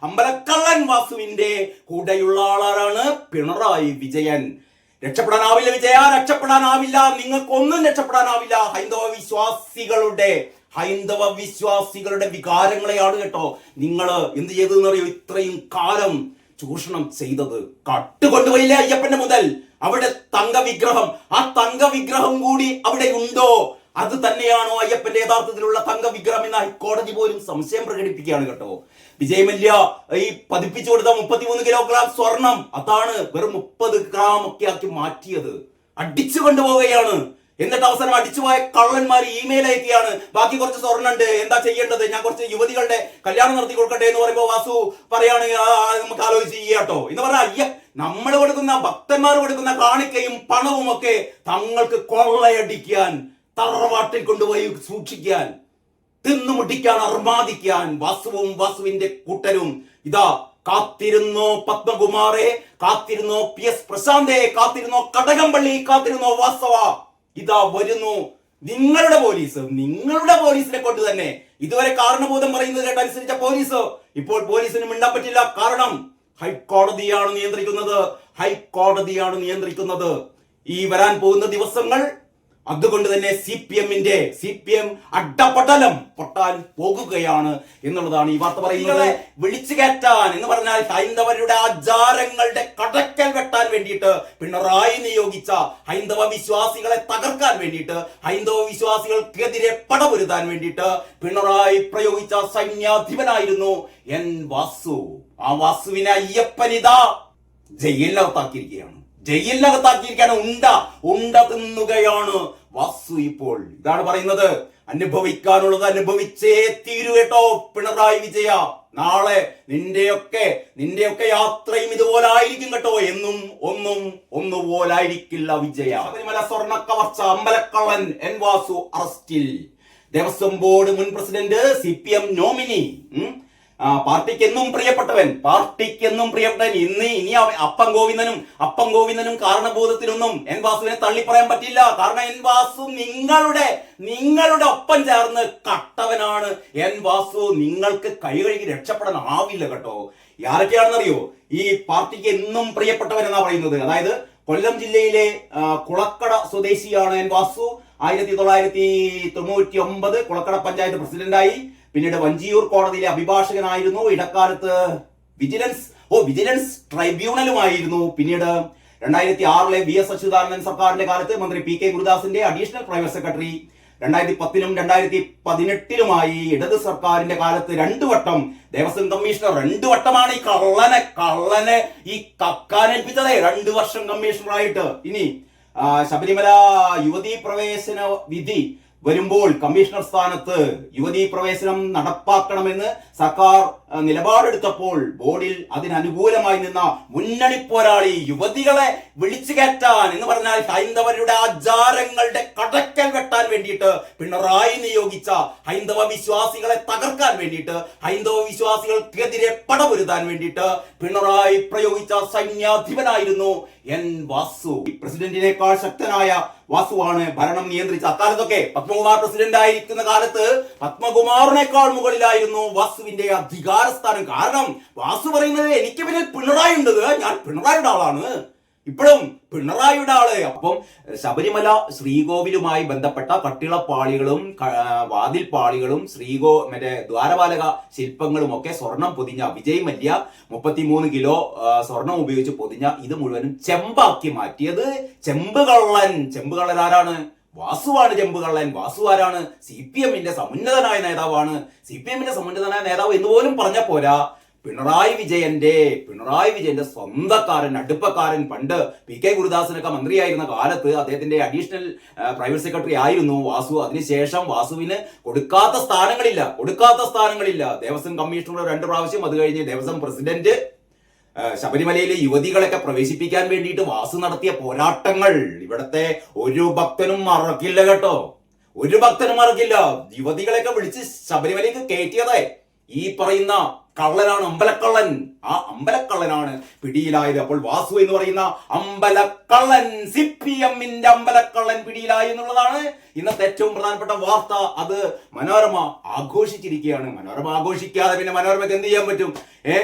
അമ്പലക്കള്ളൻ വാസുവിന്റെ കൂടെയുള്ള ആളാണ് പിണറായി വിജയൻ. രക്ഷപ്പെടാനാവില്ല വിജയ, രക്ഷപ്പെടാനാവില്ല, നിങ്ങൾക്കൊന്നും രക്ഷപ്പെടാനാവില്ല. ഹൈന്ദവ വിശ്വാസികളുടെ വികാരങ്ങളെയാണ് കേട്ടോ നിങ്ങൾ എന്ത് ചെയ്തതെന്നറിയോ? ഇത്രയും കാലം ചൂഷണം ചെയ്തത്. കട്ടുകൊണ്ടുപോയില്ലേ അയ്യപ്പന്റെ മുതൽ? അവിടെ തങ്കവിഗ്രഹം, ആ തങ്കവിഗ്രഹം കൂടി അവിടെ ഉണ്ടോ? അത് തന്നെയാണോ അയ്യപ്പന്റെ യഥാർത്ഥത്തിലുള്ള തങ്കവിഗ്രഹം എന്ന് ഹൈക്കോടതി പോലും സംശയം പ്രകടിപ്പിക്കുകയാണ് കേട്ടോ. വിജയ് മല്യ ഈ പതിപ്പിച്ചു കൊടുത്ത 33 കിലോഗ്രാം സ്വർണം അതാണ് വെറും 30 ഗ്രാം ഒക്കെ ആക്കി മാറ്റിയത്. അടിച്ചു കൊണ്ടുപോവുകയാണ്. എന്നിട്ട് അവസാനം അടിച്ചുപോയ കള്ളന്മാർ ഇമെയിൽ അയക്കുകയാണ്, ബാക്കി കുറച്ച് സ്വർണ്ണം ഉണ്ട്, എന്താ ചെയ്യേണ്ടത്, ഞാൻ കുറച്ച് യുവതികളുടെ കല്യാണം നടത്തി കൊടുക്കട്ടെ എന്ന് പറയുമ്പോൾ വാസു പറയാണ് നമുക്ക് ആലോചിച്ച് ചെയ്യാട്ടോ എന്ന് പറഞ്ഞാൽ, അയ്യ നമ്മൾ കൊടുക്കുന്ന ഭക്തന്മാർ കൊടുക്കുന്ന കാണിക്കയും പണവും ഒക്കെ തങ്ങൾക്ക് കൊള്ളയടിക്കാൻ, തറവാട്ടിൽ കൊണ്ടുപോയി സൂക്ഷിക്കാൻ, തിന്നുമുട്ടിക്കാൻ, അർമാദിക്കാൻ വാസുവും വാസുവിന്റെ കൂട്ടരും ഇതാ കാത്തിരുന്നോ പത്മകുമാറെ, കാത്തിരുന്നോ PS പ്രശാന്തേ, കാത്തിരുന്നോ കടകംപള്ളി, കാത്തിരുന്നോ വാസവ, ഇതാ വരുന്നു നിങ്ങളുടെ പോലീസിനെ കൊണ്ട് തന്നെ. ഇതുവരെ കാരണബോധം പറയുന്നത് കേട്ടനുസരിച്ച പോലീസ്, ഇപ്പോൾ പോലീസിന് മിണ്ടാൻ പറ്റില്ല. കാരണം ഹൈക്കോടതിയാണ് നിയന്ത്രിക്കുന്നത്. ഈ വരാൻ പോകുന്ന ദിവസങ്ങൾ അതുകൊണ്ട് തന്നെ CPM അഡ്ഡപടലം പൊട്ടാൻ പോകുകയാണ് എന്നുള്ളതാണ് ഈ വാർത്ത പറയുന്നത്. വിളിച്ചു കയറ്റാൻ എന്ന് പറഞ്ഞാൽ ഹൈന്ദവരുടെ ആചാരങ്ങളുടെ കടക്കൽ വെട്ടാൻ വേണ്ടിയിട്ട് പിണറായി നിയോഗിച്ച ഹൈന്ദവ വിശ്വാസികളെ തകർക്കാൻ വേണ്ടിയിട്ട്, ഹൈന്ദവ വിശ്വാസികൾക്കെതിരെ പടപൊരുതാൻ വേണ്ടിയിട്ട് പിണറായി പ്രയോഗിച്ച സൈന്യാധിപനായിരുന്നു N വാസു. ആ വാസുവിനെ അയ്യപ്പനിതാ ജയിലിനകത്താക്കിയിരിക്കുകയാണ്. ഉണ്ട തിന്നുകയാണ് വാസു ഇപ്പോൾ. ഇതാണ് പറയുന്നത്, അനുഭവിക്കാനുള്ളത് അനുഭവിച്ചേ തീരൂ കേട്ടോ പിണറായി വിജയ. നാളെ നിന്റെയൊക്കെ യാത്രയും ഇതുപോലെ ആയിരിക്കും കേട്ടോ. ഒന്നുപോലായിരിക്കില്ല വിജയ. ശബരിമല സ്വർണ്ണ കവർച്ച, അമ്പലക്കള്ളൻ N വാസു അറസ്റ്റിൽ. ദേവസ്വം ബോർഡ് മുൻ പ്രസിഡന്റ്, CPM നോമിനി, പാർട്ടിക്കെന്നും പ്രിയപ്പെട്ടവൻ. ഇനി അപ്പം ഗോവിന്ദനും കാരണബോധത്തിനൊന്നും N വാസുവിനെ തള്ളി പറയാൻ പറ്റില്ല. കാരണം N വാസു നിങ്ങളുടെ ഒപ്പം ചേർന്ന് കട്ടവനാണ്. N വാസു നിങ്ങൾക്ക് കൈകഴുകി രക്ഷപ്പെടാൻ ആവില്ല കേട്ടോ. ആരൊക്കെയാണെന്നറിയോ ഈ പാർട്ടിക്ക് എന്നും പ്രിയപ്പെട്ടവൻ എന്നാ പറയുന്നത്? അതായത് കൊല്ലം ജില്ലയിലെ കുളക്കട സ്വദേശിയാണ് N വാസു. 1999 കുളക്കട പഞ്ചായത്ത് പ്രസിഡന്റായി. പിന്നീട് വഞ്ചിയൂർ കോടതിയിലെ അഭിഭാഷകനായിരുന്നു. ഇടക്കാലത്ത് വിജിലൻസ് ട്രൈബ്യൂണലുമായിരുന്നു. പിന്നീട് 2006 VS അച്യുതാനന്ദൻ സർക്കാരിന്റെ കാലത്ത് മന്ത്രി PK ഗുരുദാസിന്റെ അഡീഷണൽ പ്രൈവറ്റ് സെക്രട്ടറി. 2010 2018 ഇടത് സർക്കാരിന്റെ കാലത്ത് 2 വട്ടം ദേവസ്വം കമ്മീഷണർ. 2 വട്ടമാണ് ഈ കള്ളനെ ഈ കക്കാനേൽപ്പിച്ചത്. 2 വർഷം കമ്മീഷണറായിട്ട്. ഇനി ശബരിമല യുവതീ പ്രവേശന വിധി വരുമ്പോൾ കമ്മീഷണർ സ്ഥാനത്ത് യുവതീ പ്രവേശനം നടപ്പാക്കണമെന്ന് സർക്കാർ നിലപാടെടുത്തപ്പോൾ ബോർഡിൽ അതിനനുകൂലമായി നിന്ന മുന്നണി പോരാളി, യുവതികളെ വിളിച്ചു കയറ്റാൻ എന്ന് പറഞ്ഞാൽ ഹൈന്ദവരുടെ ആചാരങ്ങളുടെ കടക്കൽ വെട്ടാൻ വേണ്ടിയിട്ട് പിണറായി നിയോഗിച്ച ഹൈന്ദവ വിശ്വാസികളെ തകർക്കാൻ വേണ്ടിയിട്ട്, ഹൈന്ദവ വിശ്വാസികൾക്കെതിരെ പടപൊരുതാൻ വേണ്ടിയിട്ട് പിണറായി പ്രയോഗിച്ച സൈന്യാധിപനായിരുന്നു N വാസു. പ്രസിഡന്റിനേക്കാൾ ശക്തനായ വാസുവാണ് ഭരണം നിയന്ത്രിച്ച അക്കാലത്തൊക്കെ. പത്മകുമാർ പ്രസിഡന്റ് ആയിരിക്കുന്ന കാലത്ത് പത്മകുമാറിനേക്കാൾ മുകളിലായിരുന്നു വാസുവിന്റെ അധികാരസ്ഥാനം. കാരണം വാസു പറയുന്നത് എനിക്ക് പിന്നെ പിണറായി ഉണ്ട്, ഞാൻ പിണറായിയുടെ ആളാണ്, ഇപ്പോഴും പിണറായിയുടെ ആള്. അപ്പം ശബരിമല ശ്രീകോവിലുമായി ബന്ധപ്പെട്ട കട്ടിളപ്പാളികളും വാതിൽപ്പാളികളും ദ്വാരപാലക ശില്പങ്ങളും ഒക്കെ സ്വർണം പൊതിഞ്ഞ വിജയ് മല്യ 33 കിലോ സ്വർണം ഉപയോഗിച്ച് പൊതിഞ്ഞ ഇത് മുഴുവനും ചെമ്പാക്കി മാറ്റിയത് ചെമ്പുകള്ളൻ ആരാണ്? വാസുവാണ് ചെമ്പുകള്ളൻ. വാസു ആരാണ്? CPMന്റെ സമുന്നതനായ നേതാവാണ്. CPMന്റെ സമുന്നതനായ നേതാവ് എന്ന് പോലും പറഞ്ഞ പോരാ, പിണറായി വിജയന്റെ സ്വന്തക്കാരൻ, അടുപ്പക്കാരൻ. പണ്ട് PK ഗുരുദാസിനൊക്കെ മന്ത്രിയായിരുന്ന കാലത്ത് അദ്ദേഹത്തിന്റെ അഡീഷണൽ പ്രൈവറ്റ് സെക്രട്ടറി ആയിരുന്നു വാസു. അതിനുശേഷം വാസുവിന് കൊടുക്കാത്ത സ്ഥാനങ്ങളില്ല. ദേവസ്വം കമ്മീഷണർ 2 പ്രാവശ്യം, അത് കഴിഞ്ഞ് ദേവസ്വം പ്രസിഡന്റ്. ശബരിമലയിലെ യുവതികളൊക്കെ പ്രവേശിപ്പിക്കാൻ വേണ്ടിയിട്ട് വാസു നടത്തിയ പോരാട്ടങ്ങൾ ഇവിടത്തെ ഒരു ഭക്തനും മറക്കില്ല കേട്ടോ. യുവതികളെയൊക്കെ വിളിച്ച് ശബരിമലയ്ക്ക് കയറ്റിയതേ ഈ പറയുന്ന കള്ളനാണ്, അമ്പലക്കള്ളൻ. ആ അമ്പലക്കള്ളനാണ് പിടിയിലായത്. അപ്പോൾ വാസു എന്ന് പറയുന്ന അമ്പലക്കള്ളൻ, CPM-ന്റെ അമ്പലക്കള്ളൻ പിടിയിലായി എന്നുള്ളതാണ് ഇന്നത്തെ ഏറ്റവും പ്രധാനപ്പെട്ട വാർത്ത. അത് മനോരമ ആഘോഷിച്ചിരിക്കുകയാണ്. മനോരമ ആഘോഷിക്കാതെ പിന്നെ മനോരമയ്ക്ക് എന്ത് ചെയ്യാൻ പറ്റും?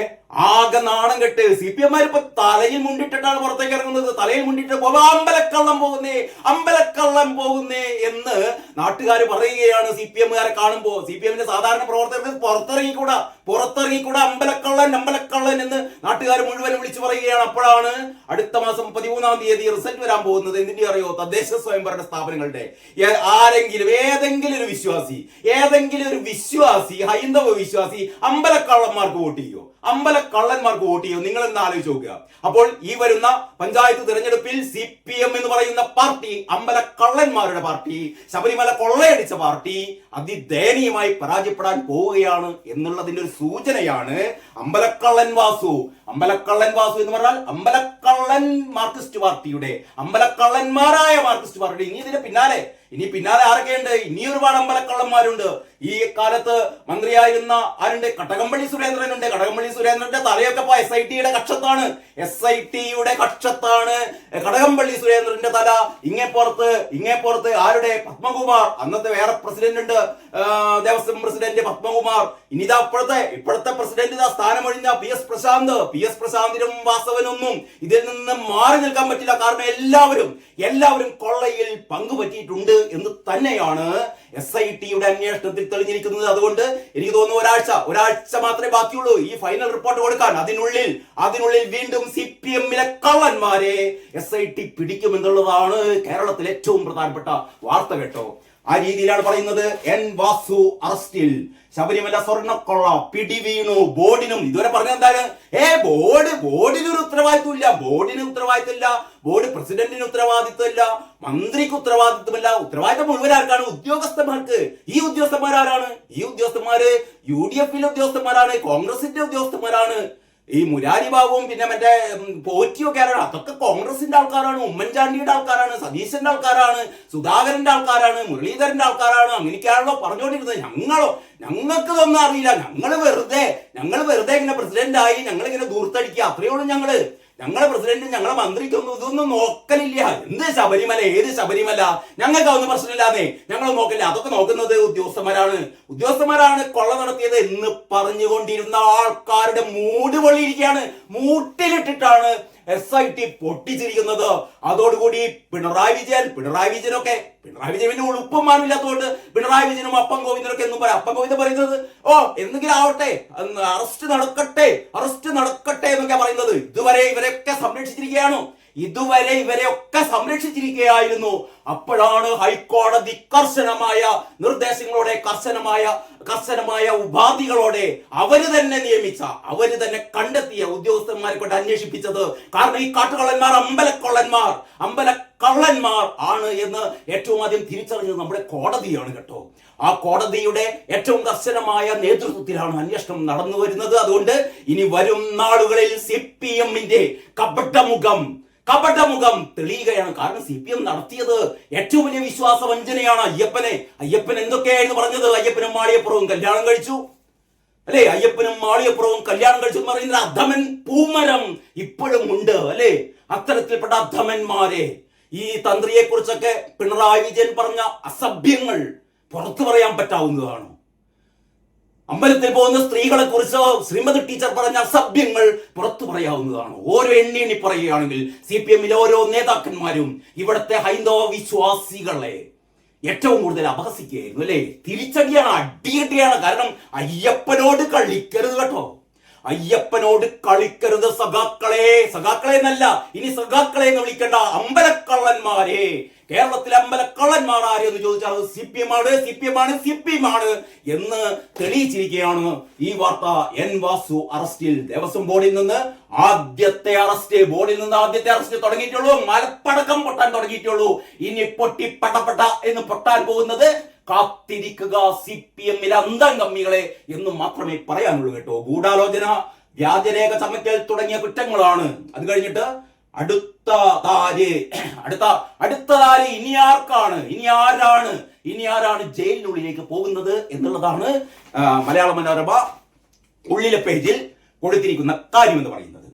ആകെ നാണം കെട്ട് CPM-മാർ ഇപ്പൊ തലയിൽ മുണ്ടിട്ടിട്ടാണ് പുറത്തേക്ക് ഇറങ്ങുന്നത്. തലയിൽ മുണ്ടിട്ട് അമ്പലക്കള്ളം പോകുന്നേ, അമ്പലക്കള്ളം പോകുന്നേ എന്ന് നാട്ടുകാർ പറയുകയാണ്. CPM-കാരെ കാണുമ്പോ CPM-ന്റെ സാധാരണ പ്രവർത്തകർക്ക് പുറത്തിറങ്ങിക്കൂടാ അമ്പലക്കള്ളൻ, അമ്പലക്കള്ളൻ എന്ന് നാട്ടുകാർ മുഴുവൻ വിളിച്ചു പറയുകയാണ്. അപ്പോഴാണ് അടുത്ത മാസം 13-ാം തീയതി റിസൾട്ട് വരാൻ പോകുന്നത്. എന്തിന്റെ അറിയോ? തദ്ദേശ സ്വയംഭരണ സ്ഥാപനങ്ങളുടെ ഏതെങ്കിലും ഒരു വിശ്വാസി ഹൈന്ദവ വിശ്വാസി അമ്പലക്കള്ളന്മാർക്ക് വോട്ട് ചെയ്യോ? അമ്പലക്കള്ളന്മാർക്ക് വോട്ട് ചെയ്യോ? നിങ്ങൾ എന്ന് ആലോചിച്ച് നോക്കുക. അപ്പോൾ ഈ വരുന്ന പഞ്ചായത്ത് തിരഞ്ഞെടുപ്പിൽ CPM എന്ന് പറയുന്ന പാർട്ടി, അമ്പലക്കള്ളന്മാരുടെ പാർട്ടി, ശബരിമല കൊള്ളയടിച്ച പാർട്ടി അതിദയനീയമായി പരാജയപ്പെടാൻ പോവുകയാണ് എന്നുള്ളതിന്റെ ഒരു സൂചനയാണ് അമ്പലക്കള്ളൻ വാസു. അമ്പലക്കള്ളൻ വാസു എന്ന് പറഞ്ഞാൽ അമ്പലക്കള്ളൻ മാർക്സിസ്റ്റ് പാർട്ടിയുടെ, അമ്പലക്കള്ളന്മാരായ മാർക്സിസ്റ്റ് പാർട്ടിയുടെ ഇനി പിന്നാലെ ആരൊക്കെയുണ്ട്? ഇനി ഒരുപാട് അമ്പലക്കള്ളന്മാരുണ്ട്. ഈ കാലത്ത് മന്ത്രിയായിരുന്ന ആരുണ്ട്? കടകംപള്ളി സുരേന്ദ്രനുണ്ട്. കടകംപള്ളി സുരേന്ദ്രന്റെ തലയൊക്കെ ഇപ്പൊ SIT-യുടെ കക്ഷത്താണ്. SIT-യുടെ കക്ഷത്താണ് കടകംപള്ളി സുരേന്ദ്രന്റെ തല. ഇങ്ങേപ്പുറത്ത് ആരുടെ? പത്മകുമാർ. അന്നത്തെ വേറെ പ്രസിഡന്റ് ഉണ്ട്, ദേവസ്വം പ്രസിഡന്റ് പത്മകുമാർ. ഇനിതാ ഇപ്പോഴത്തെ പ്രസിഡന്റ് സ്ഥാനമൊഴിഞ്ഞ PS പ്രശാന്തിനും വാസവനൊന്നും ഇതിൽ നിന്ന് മാറി നിൽക്കാൻ പറ്റില്ല. കാരണം എല്ലാവരും കൊള്ളയിൽ പങ്കുപറ്റിയിട്ടുണ്ട് എന്ന് തന്നെയാണ് SIT-യുടെ അന്വേഷണത്തിൽ തെളിഞ്ഞിരിക്കുന്നത്. അതുകൊണ്ട് എനിക്ക് തോന്നുന്നു ഒരാഴ്ച മാത്രമേ ബാക്കിയുള്ളൂ ഈ ഫൈനൽ റിപ്പോർട്ട് കൊടുക്കാൻ. അതിനുള്ളിൽ വീണ്ടും CPM-ലെ കള്ളന്മാരെ SIT പിടിക്കുമെന്നുള്ളതാണ് കേരളത്തിലെ ഏറ്റവും പ്രധാനപ്പെട്ട വാർത്ത കേട്ടോ. ആ രീതിയിലാണ് പറയുന്നത്. N വാസു അറസ്റ്റിൽ, ശബരിമല സ്വർണ്ണക്കൊള്ള പിടിവീണു. ബോർഡിനും ഇതുവരെ പറഞ്ഞ എന്താണ്? ബോർഡിനൊരു ഉത്തരവാദിത്വമില്ല. ബോർഡ് പ്രസിഡന്റിന് ഉത്തരവാദിത്വമില്ല, മന്ത്രിക്ക് ഉത്തരവാദിത്വമില്ല. ഉത്തരവാദിത്വം മുഴുവൻ ആർക്കാണ്? ഉദ്യോഗസ്ഥന്മാർക്ക്. ഈ ഉദ്യോഗസ്ഥന്മാരാണ്? ഈ ഉദ്യോഗസ്ഥന്മാര് UDF-ലെ ഉദ്യോഗസ്ഥന്മാരാണ്, കോൺഗ്രസിന്റെ ഉദ്യോഗസ്ഥന്മാരാണ്. ഈ മുരാരി ബാബുവും പിന്നെ മറ്റേ പോറ്റിയൊക്കെ ആരാണ്? അതൊക്കെ കോൺഗ്രസിന്റെ ആൾക്കാരാണ്, ഉമ്മൻചാണ്ടിയുടെ ആൾക്കാരാണ്, സതീശന്റെ ആൾക്കാരാണ്, സുധാകരന്റെ ആൾക്കാരാണ്, മുരളീധരന്റെ ആൾക്കാരാണ്. അങ്ങനെയൊക്കെയാണല്ലോ പറഞ്ഞുകൊണ്ടിരുന്നത്. ഞങ്ങൾക്ക് ഇതൊന്നും അറിയില്ല. ഞങ്ങൾ വെറുതെ ഇങ്ങനെ പ്രസിഡന്റ് ആയി ഞങ്ങളിങ്ങനെ ദൂർത്തടിക്കുക, അത്രയേ ഉള്ളൂ. ഞങ്ങളെ പ്രസിഡന്റ് ഞങ്ങളെ മന്ത്രിക്കൊന്നും ഇതൊന്നും നോക്കലില്ല. എന്ത് ശബരിമല, ഏത് ശബരിമല, ഞങ്ങൾക്ക് അതൊന്നും പ്രശ്നമില്ലാതെ ഞങ്ങൾ നോക്കില്ല. അതൊക്കെ നോക്കുന്നത് ഉദ്യോഗസ്ഥന്മാരാണ് കൊള്ള നടത്തിയത് എന്ന് പറഞ്ഞുകൊണ്ടിരുന്ന ആൾക്കാരുടെ മൂട് പൊള്ളിയിരിക്കുകയാണ്. മൂട്ടിലിട്ടിട്ടാണ് SIT പൊട്ടിച്ചിരിക്കുന്നത്. അതോടുകൂടി പിണറായി വിജയൻ ഉളുപ്പം മാനില്ലാത്തതുകൊണ്ട് പിണറായി വിജയനും അപ്പം ഗോവിന്ദനൊക്കെ എന്നും പറയാം. അപ്പം ഗോവിന്ദൻ പറയുന്നത് എന്തെങ്കിലും ആവട്ടെ, അറസ്റ്റ് നടക്കട്ടെ എന്നൊക്കെ പറയുന്നത്. ഇതുവരെ ഇവരെയൊക്കെ സംരക്ഷിച്ചിരിക്കുകയായിരുന്നു. അപ്പോഴാണ് ഹൈക്കോടതി കർശനമായ നിർദ്ദേശങ്ങളോടെ, കർശനമായ ഉപാധികളോടെ അവര് തന്നെ കണ്ടെത്തിയ ഉദ്യോഗസ്ഥന്മാരെ കൊണ്ട് അന്വേഷിപ്പിച്ചത്. കാരണം ഈ കാട്ടുകള്ളന്മാർ അമ്പലക്കള്ളന്മാർ ആണ് എന്ന് ഏറ്റവും ആദ്യം തിരിച്ചറിഞ്ഞത് നമ്മുടെ കോടതിയാണ് കേട്ടോ. ആ കോടതിയുടെ ഏറ്റവും കർശനമായ നേതൃത്വത്തിലാണ് അന്വേഷണം നടന്നു വരുന്നത്. അതുകൊണ്ട് ഇനി വരും നാളുകളിൽ CPM-ന്റെ കപടമുഖം തെളിയുകയാണ്. കാരണം CPM നടത്തിയത് ഏറ്റവും വലിയ വിശ്വാസവഞ്ചനയാണ്. അയ്യപ്പൻ എന്തൊക്കെയായിരുന്നു പറഞ്ഞത്? അയ്യപ്പനും മാളിയപ്പുറവും കല്യാണം കഴിച്ചു അല്ലെ? അയ്യപ്പനും മാളിയപ്പുറവും കല്യാണം കഴിച്ചു എന്ന് പറയുന്ന അധമൻ പൂമരം ഇപ്പോഴും ഉണ്ട് അല്ലെ? അത്തരത്തിൽപ്പെട്ട അധമന്മാരെ, ഈ തന്ത്രിയെ കുറിച്ചൊക്കെ പിണറായി വിജയൻ പറഞ്ഞ അസഭ്യങ്ങൾ പുറത്തു പറയാൻ പറ്റാവുന്നതാണ്. അമ്പലത്തിൽ പോകുന്ന സ്ത്രീകളെ കുറിച്ച് ശ്രീമതി ടീച്ചർ പറഞ്ഞ അസഭ്യങ്ങൾ പുറത്തു പറയാവുന്നതാണ്. ഓരോ എണ്ണി പറയുകയാണെങ്കിൽ CPM-ലെ ഓരോ നേതാക്കന്മാരും ഇവിടുത്തെ ഹൈന്ദവ വിശ്വാസികളെ ഏറ്റവും കൂടുതൽ അപഹസിക്കുകയായിരുന്നു അല്ലെ? തിരിച്ചടിയാണ്, അടിയടിയാണ്. കാരണം അയ്യപ്പനോട് കളിക്കരുത് കേട്ടോ. സഖാക്കളെ എന്നല്ല, ഇനി സഖാക്കളെ എന്ന് വിളിക്കേണ്ട അമ്പലക്കള്ളന്മാരെ. കേരളത്തിലെ അമ്പലക്കള്ളന്മാർ ആരെന്ന് ചോദിച്ചാൽ അത് CPM ആണ് എന്ന് തെളിയിച്ചിരിക്കുകയാണ് ഈ വാർത്ത. N വാസു അറസ്റ്റിൽ. ദേവസ്വം ബോർഡിൽ നിന്ന് ആദ്യത്തെ അറസ്റ്റ് തുടങ്ങിയിട്ടുള്ളൂ. മലപ്പടക്കം പൊട്ടാൻ തുടങ്ങിയിട്ടുള്ളൂ. ഇനി പൊട്ടിപ്പട്ടപ്പെട്ട എന്ന് പൊട്ടാൻ പോകുന്നത് കാത്തിരിക്കുക CPM-ലെ അന്തംഗമ്മികളെ എന്ന് മാത്രമേ പറയാനുള്ളൂ കേട്ടോ. ഗൂഢാലോചന, വ്യാജരേഖ ചമയ്ക്കൽ തുടങ്ങിയ കുറ്റങ്ങളാണ്. അത് കഴിഞ്ഞിട്ട് അടുത്ത താര് ഇനി ആരാണ് ജയിലിനുള്ളിലേക്ക് പോകുന്നത് എന്നുള്ളതാണ് മലയാള മനോരമ ഉള്ളിലെ പേജിൽ കൊടുത്തിരിക്കുന്ന കാര്യം എന്ന് പറയുന്നത്.